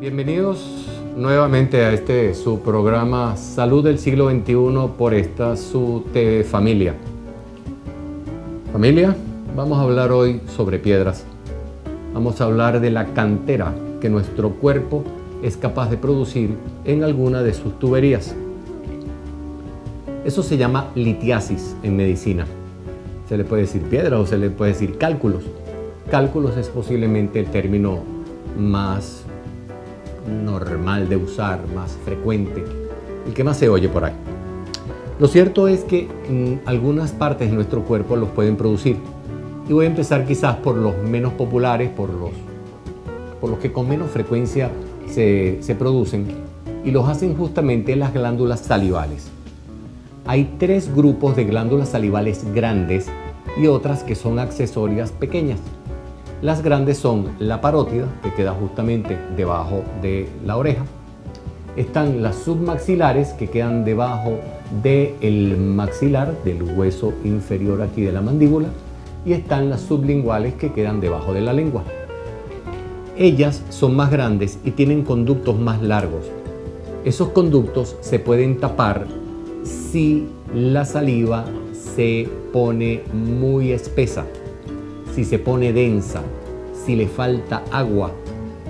Bienvenidos nuevamente a su programa Salud del Siglo XXI por esta su TV Familia. Familia, vamos a hablar hoy sobre piedras. Vamos a hablar de la cantera que nuestro cuerpo es capaz de producir en alguna de sus tuberías. Eso se llama litiasis en medicina. Se le puede decir piedra o se le puede decir cálculos. Cálculos es posiblemente el término más normal de usar, más frecuente, el que más se oye por ahí. Lo cierto es que algunas partes de nuestro cuerpo los pueden producir. Y voy a empezar quizás por los menos populares, por los que con menos frecuencia se producen, y los hacen justamente las glándulas salivales. Hay tres grupos de glándulas salivales grandes y otras que son accesorias pequeñas. Las grandes son la parótida, que queda justamente debajo de la oreja. Están las submaxilares, que quedan debajo del maxilar, del hueso inferior aquí de la mandíbula. Y están las sublinguales, que quedan debajo de la lengua. Ellas son más grandes y tienen conductos más largos. Esos conductos se pueden tapar si la saliva se pone muy espesa, si se pone densa, si le falta agua,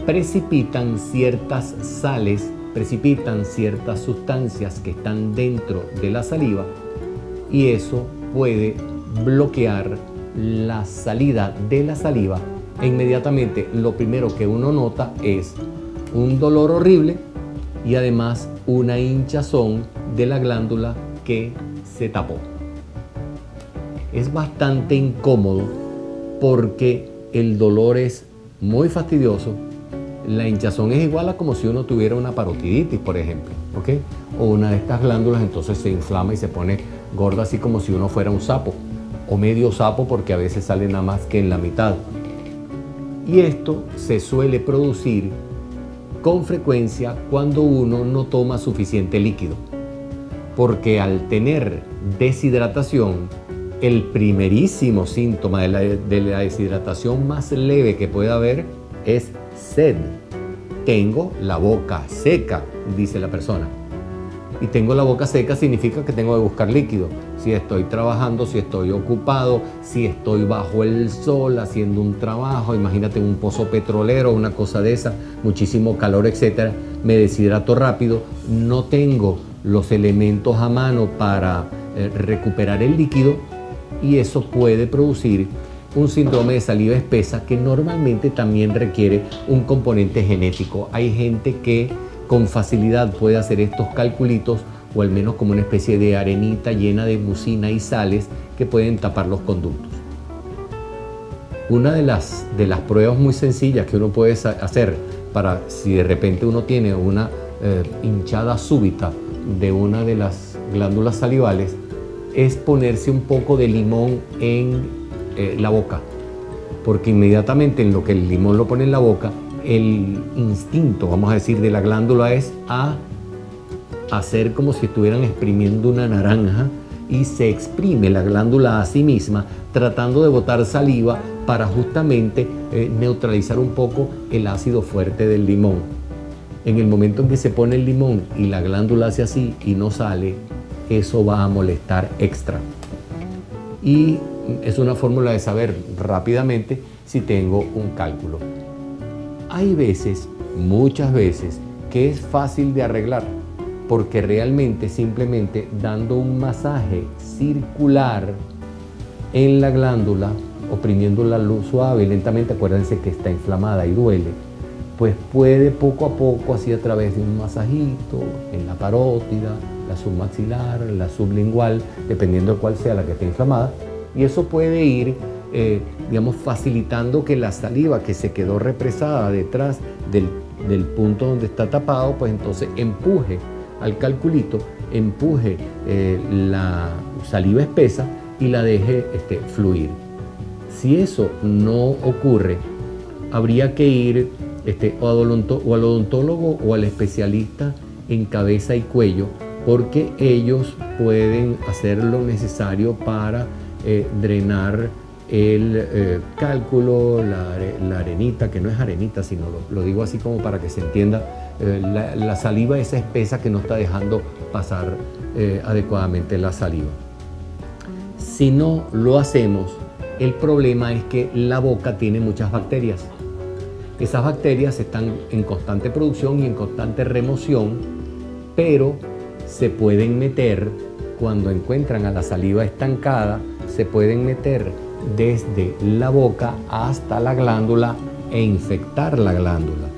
precipitan ciertas sales, precipitan ciertas sustancias que están dentro de la saliva, y eso puede bloquear la salida de la saliva. E inmediatamente lo primero que uno nota es un dolor horrible y además una hinchazón de la glándula que se tapó. Es bastante incómodo porque el dolor es muy fastidioso. La hinchazón es igual a como si uno tuviera una parotiditis, por ejemplo, ¿ok? O una de estas glándulas, entonces se inflama y se pone gorda, así como si uno fuera un sapo o medio sapo, porque a veces sale nada más que en la mitad. Y esto se suele producir con frecuencia cuando uno no toma suficiente líquido, porque al tener deshidratación, el primerísimo síntoma de la deshidratación más leve que puede haber es sed. Tengo la boca seca, dice la persona. Y tengo la boca seca significa que tengo que buscar líquido. Si estoy trabajando, si estoy ocupado, si estoy bajo el sol haciendo un trabajo, imagínate un pozo petrolero, una cosa de esa, muchísimo calor, etcétera, me deshidrato rápido, no tengo los elementos a mano para recuperar el líquido, y eso puede producir un síndrome de saliva espesa que normalmente también requiere un componente genético. Hay gente que con facilidad puede hacer estos calculitos, o al menos como una especie de arenita llena de mucina y sales que pueden tapar los conductos. Una de las pruebas muy sencillas que uno puede hacer para si de repente uno tiene una hinchada súbita de una de las glándulas salivales es ponerse un poco de limón en la boca, porque inmediatamente en lo que el limón lo pone en la boca, el instinto, vamos a decir, de la glándula es a hacer como si estuvieran exprimiendo una naranja, y se exprime la glándula a sí misma tratando de botar saliva para justamente neutralizar un poco el ácido fuerte del limón. En el momento en que se pone el limón y la glándula hace así y no sale, eso va a molestar extra. Y es una fórmula de saber rápidamente si tengo un cálculo. Hay veces, muchas veces, que es fácil de arreglar, porque realmente simplemente dando un masaje circular en la glándula, oprimiendo la luz suave y lentamente, acuérdense que está inflamada y duele, pues puede poco a poco, así a través de un masajito en la parótida, la submaxilar, la sublingual, dependiendo de cuál sea la que esté inflamada, y eso puede ir facilitando que la saliva que se quedó represada detrás del punto donde está tapado, pues entonces empuje al calculito, empuje la saliva espesa y la deje fluir. Si eso no ocurre, habría que ir o al odontólogo o al especialista en cabeza y cuello, porque ellos pueden hacer lo necesario para drenar el cálculo, la arenita, que no es arenita, sino lo digo así como para que se entienda, la saliva esa espesa que no está dejando pasar adecuadamente la saliva. Si no lo hacemos, el problema es que la boca tiene muchas bacterias. Esas bacterias están en constante producción y en constante remoción, pero se pueden meter cuando encuentran a la saliva estancada, se pueden meter desde la boca hasta la glándula e infectar la glándula.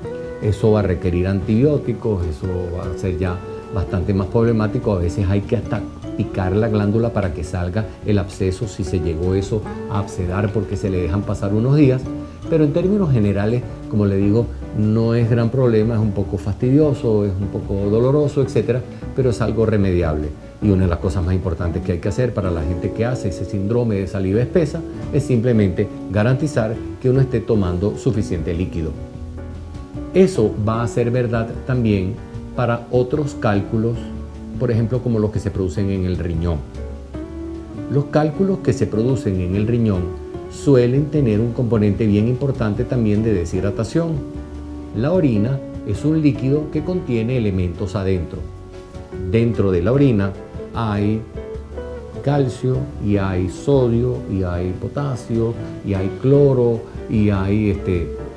Eso va a requerir antibióticos, eso va a ser ya bastante más problemático. A veces hay que hasta picar la glándula para que salga el absceso, si se llegó eso a abscedar, porque se le dejan pasar unos días. Pero en términos generales, como le digo, no es gran problema, es un poco fastidioso, es un poco doloroso, etcétera, pero es algo remediable. Y una de las cosas más importantes que hay que hacer para la gente que hace ese síndrome de saliva espesa es simplemente garantizar que uno esté tomando suficiente líquido. Eso va a ser verdad también para otros cálculos, por ejemplo, como los que se producen en el riñón. Los cálculos que se producen en el riñón suelen tener un componente bien importante también de deshidratación. La orina es un líquido que contiene elementos adentro. Dentro de la orina hay calcio y hay sodio y hay potasio y hay cloro y hay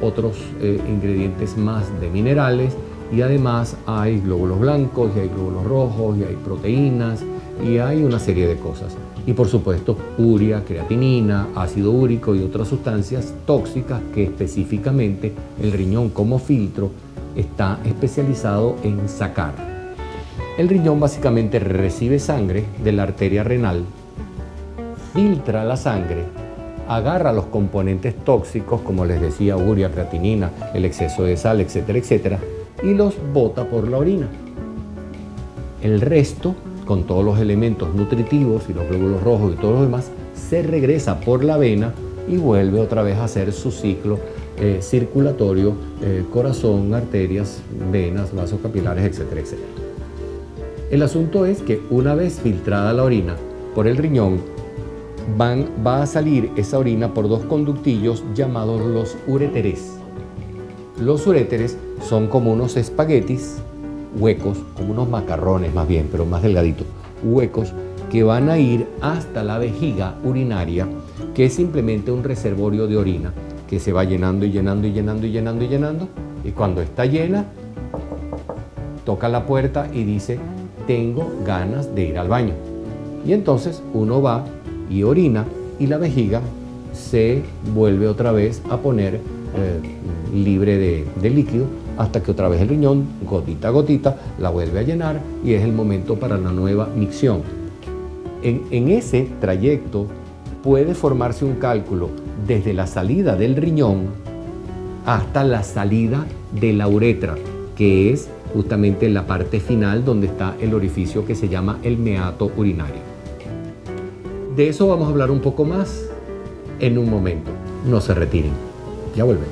otros ingredientes más de minerales, y además hay glóbulos blancos y hay glóbulos rojos y hay proteínas y hay una serie de cosas. Y por supuesto urea, creatinina, ácido úrico y otras sustancias tóxicas que específicamente el riñón como filtro está especializado en sacar. El riñón básicamente recibe sangre de la arteria renal, filtra la sangre, agarra los componentes tóxicos, como les decía, urea, creatinina, el exceso de sal, etcétera, etcétera, y los bota por la orina. El resto, con todos los elementos nutritivos y los glóbulos rojos y todo lo demás, se regresa por la vena y vuelve otra vez a hacer su ciclo circulatorio, corazón, arterias, venas, vasos capilares, etcétera, etcétera. El asunto es que una vez filtrada la orina por el riñón, va a salir esa orina por dos conductillos llamados los uréteres. Los uréteres son como unos espaguetis huecos, como unos macarrones más bien, pero más delgaditos, huecos que van a ir hasta la vejiga urinaria, que es simplemente un reservorio de orina que se va llenando y llenando y llenando y llenando y llenando, y cuando está llena, toca la puerta y dice: tengo ganas de ir al baño. Y entonces uno va y orina y la vejiga se vuelve otra vez a poner libre de líquido, hasta que otra vez el riñón, gotita a gotita, la vuelve a llenar y es el momento para la nueva micción. En ese trayecto puede formarse un cálculo desde la salida del riñón hasta la salida de la uretra, que es justamente la parte final donde está el orificio que se llama el meato urinario. De eso vamos a hablar un poco más en un momento. No se retiren, ya volvemos.